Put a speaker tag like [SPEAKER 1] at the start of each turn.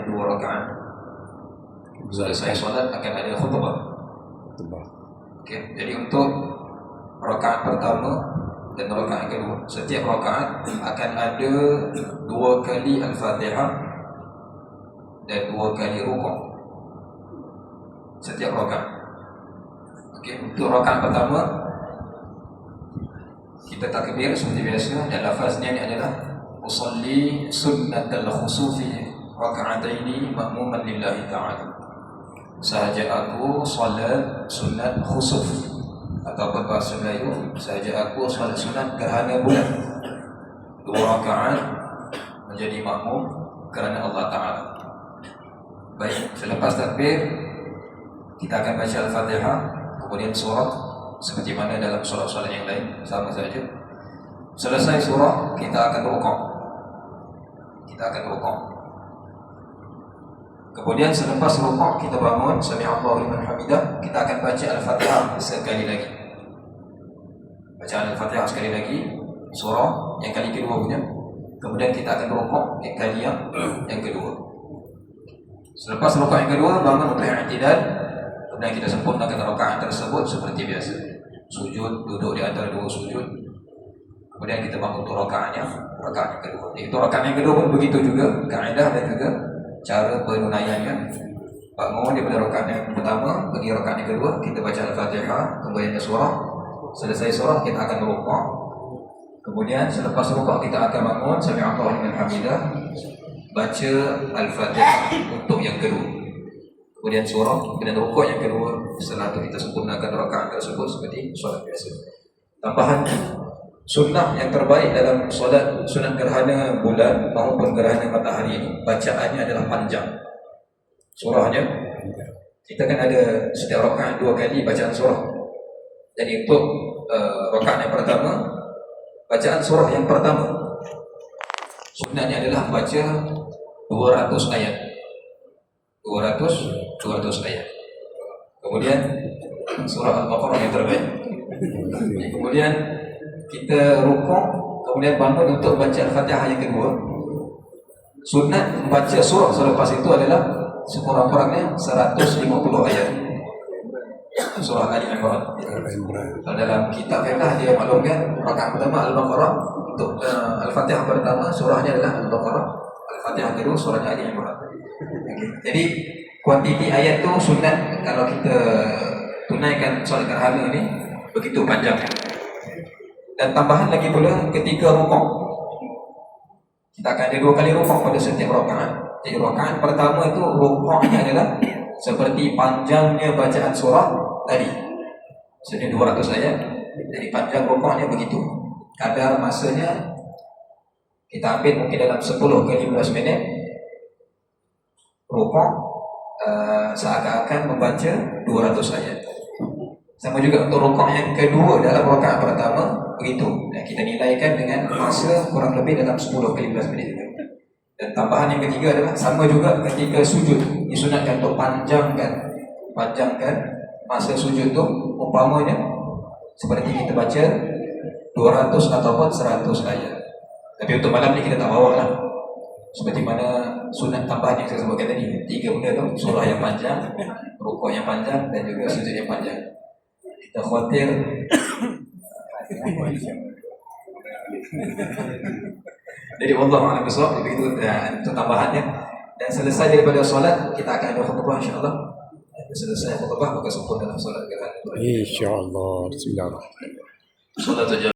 [SPEAKER 1] 2 rakaat. Selesai solat akan ada khutbah. Okay. Jadi untuk rakaat pertama dan rakaat kedua, setiap rakaat akan ada 2 kali Al-Fatihah dan 2 kali rukuk setiap rakaat. Okay. Untuk rakaat pertama kita takbir seperti biasa dan lafaznya ini adalah usalli sunnatal khusufi raka'ataini ma'muman lillahi ta'ala. Sahaja aku salat sunat khusuf, ataupun bahasa Melayu sahaja aku salat sunat gerhana bulan, 2 rakaat menjadi makmum kerana Allah Ta'ala. Baik, selepas takbir kita akan baca Al-Fatihah, kemudian surah seperti mana dalam solat-solat yang lain, sama saja. Selesai surah kita akan rukuk. Kemudian selepas rukuk kita bangun, sami'allahu liman hamidah, kita akan baca Al-Fatihah sekali lagi. Bacaan Al-Fatihah sekali lagi, surah yang kali kedua punya. Kemudian kita akan rukuk yang kali yang kedua. Selepas rukuk yang kedua, bangun untuk i'tidal. Kemudian kita sempurnakan rakaat tersebut seperti biasa. Sujud, duduk di antara 2 sujud. Kemudian kita bangun untuk rakaat yang kedua. Itu rakaat yang kedua pun begitu juga, kaedah dan juga cara penunaiannya. Bangun daripada rakaat yang pertama pergi rakaat yang kedua, kita baca Al-Fatihah, kemudian surah. Selesai surah kita akan rukuk. Kemudian selepas rukuk kita akan bangun, sami'allahu liman hamidah, baca Al-Fatihah untuk yang kedua. Kemudian surah, kemudian rukuk yang kedua. Setelah itu kita sempurnakan rakaat tersebut seperti solat biasa. Tambahan sunnah yang terbaik dalam solat sunat gerhana bulan maupun gerhana matahari ini, bacaannya adalah panjang. Surahnya kita kan ada setiap rakaat 2 kali bacaan surah. Jadi untuk rakaat yang pertama, bacaan surah yang pertama sunnahnya adalah baca 200 ayat. 200 ayat. Kemudian surah Al-Baqarah yang terbaik. Kemudian kita rukuk, kemudian bangun untuk baca Al-Fatihah yang kedua. Sunat membaca surah selepas itu adalah sekurang-kurangnya 150 ayat. Surah Ali Imran. Dalam kitab fiqh dia maklumkan rakaat pertama Al-Baqarah, untuk Al-Fatihah pertama surahnya adalah Al-Baqarah, Al-Fatihah kedua surahnya Ali Imran. Okay. Jadi kuantiti ayat tu sunat kalau kita tunaikan solat gerhana ni begitu panjang. Dan tambahan lagi pula ketika rukuk, kita akan ada 2 kali rukuk pada setiap rakaat. Jadi rakaat pertama itu rukuknya adalah seperti panjangnya bacaan surah tadi, sekitar 200 ayat. Jadi panjang rukuknya begitu. Kadar masanya kita ambil mungkin dalam 10 ke 15 minit. Rukuk seakan-akan membaca 200 ayat. Sama juga untuk rukuk yang kedua dalam rakaat pertama begitu. Kita nilaikan dengan masa kurang lebih dalam 10 ke 15 minit. Dan tambahan yang ketiga adalah sama juga ketika sujud, disunatkan untuk panjangkan masa sujud tu, umpamanya seperti kita baca 200 ataupun 100 ayat. Tapi untuk malam ni kita tak bawa lah, seperti mana sunat tambahan yang saya sebutkan tadi, 3 benda tu, surah yang panjang, rukuk yang panjang dan juga sujud yang panjang. Kita khawatir jadi Allah a'lam bishawab, begitu untuk tambahannya. Dan selesai daripada solat kita akan ada khutbah insya-Allah. Selesai khutbah maka sempurna dalam solat kita.
[SPEAKER 2] Insya-Allah. Bismillahirrahmanirrahim.
[SPEAKER 1] Solat